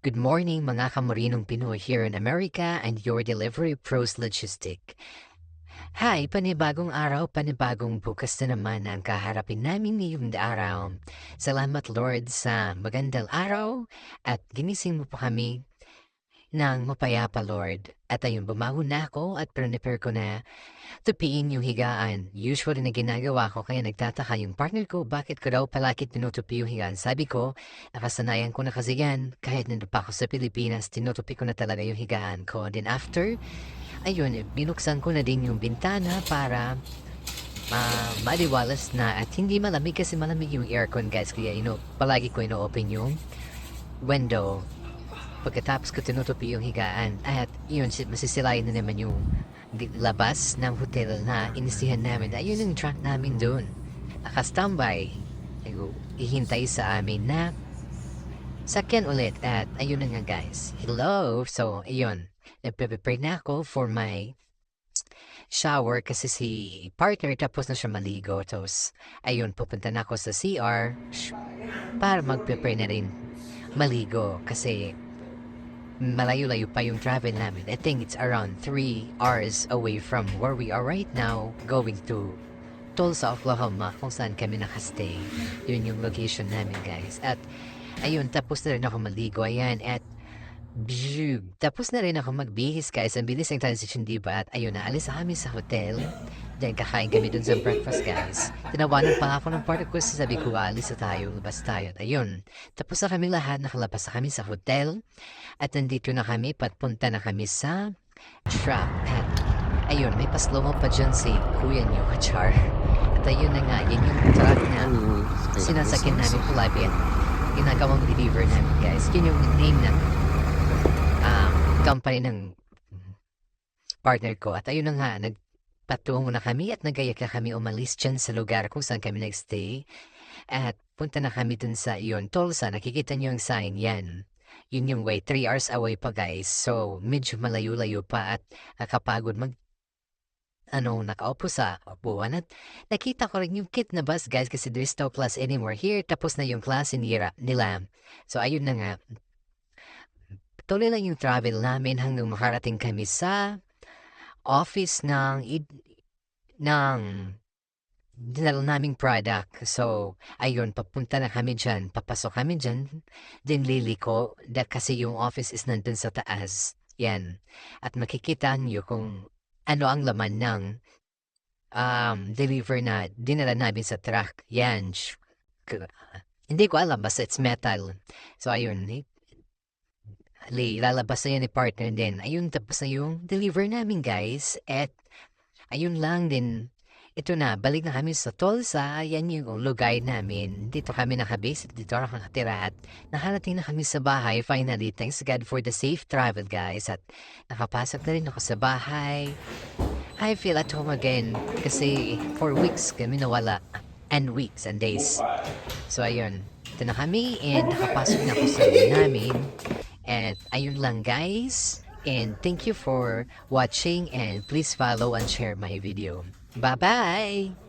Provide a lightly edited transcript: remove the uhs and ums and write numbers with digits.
Good morning mga kamorinong Pinoy here in America and your delivery pros logistic. Hi, panibagong araw, panibagong bukas na naman ang kaharapin namin ngayong araw. Salamat Lord sa magandang araw at ginising mo po kami ng mapayapa Lord. At ayun, bumangon na ako at prepare ko na tupiin yung higaan. Usually na ginagawa ko kaya nagtataka yung partner ko bakit ko daw palagi tinutupi yung higaan. Sabi ko, nakasanayan ko na kasi yan. Kahit nandun pa ako sa Pilipinas, tinutupi ko na talaga yung higaan ko. Then after, ayun, binuksan ko na din yung bintana para maliwalas na at hindi malamig kasi malamig yung aircon guys. Kaya palagi ko ino-open yung window. Pagkatapos ko tinutupi yung higaan at yun, masisilayan na naman yung labas ng hotel na inisihan namin. Ayun yung truck namin doon. Naka-standby. Ihintay sa amin na sakyan ulit. At ayun na nga guys. Hello! So, ayun. Nagpe-prepare na ako for my shower kasi si partner tapos na siya maligo. Tapos, ayun, pupunta na ako sa CR para mag-prepare na rin maligo kasi malayo-layo pa yung travel namin. I think it's around 3 hours away from where we are right now, going to Tulsa, Oklahoma, kung saan kami nakastay. Yun yung location namin, guys. At, ayun, tapos na rin ako maligo. Ayan, at, tapos na rin ako magbihis, guys. Ang bilis ng transition, diba? At, ayun, naalis na kami sa hotel. Then, kakain kami dun sa breakfast, guys. Tinawanan pa ako ng partner ko. Sabi ko, alis na tayo, labas tayo. At, ayun, tapos na kami lahat. Nakalabas na kami sa hotel. At nandito na kami, patpunta na kami sa truck. At ayun, may paslomo pa dyan si Kuya niyo, Char. At ayun na nga, yan yung truck na sinasakyan namin palagi at ginagawang deliver namin, guys. Yun yung name ng company ng partner ko. At ayun na nga, nagpatungo na kami at nagayak na kami umalis dyan sa lugar kung saan kami nagstay. At punta na kami dun sa iyon, Tulsa. Nakikita niyo yung sign, yan. Yun yung way, 3 hours away pa guys. So, medyo malayo-layo pa at nakapagod nakaupo sa upuan at nakita ko rin yung kit na bus guys kasi there's no class anymore here. Tapos na yung klase nila. So, ayun na nga. Tuloy lang yung travel namin hanggang makarating kami sa office ng dinala naming product. So, ayun, papunta na kami dyan. Papasok kami dyan. Then, liliko. Kasi yung office is nandun sa taas. Yan. At makikita nyo kung ano ang laman ng deliver na dinala namin sa truck. Yan. Hindi ko alam. Basta it's metal. So, ayun. Lalabas na yan ni partner din. Ayun, tapos na yung deliver namin, guys. At, ayun lang din. Ito na, balik na kami sa Tulsa. Yan yung lugar namin. Dito kami nakabase. Dito ako nakatira. At nakarating na kami sa bahay. Finally, thanks God for the safe travel, guys. At nakapasok na rin ako sa bahay. I feel at home again. Kasi for weeks kami nawala. And weeks and days. So, ayun. Ito na kami. And nakapasok na ako sa room namin. And ayun lang, guys. And thank you for watching. And please follow and share my video. Bye-bye!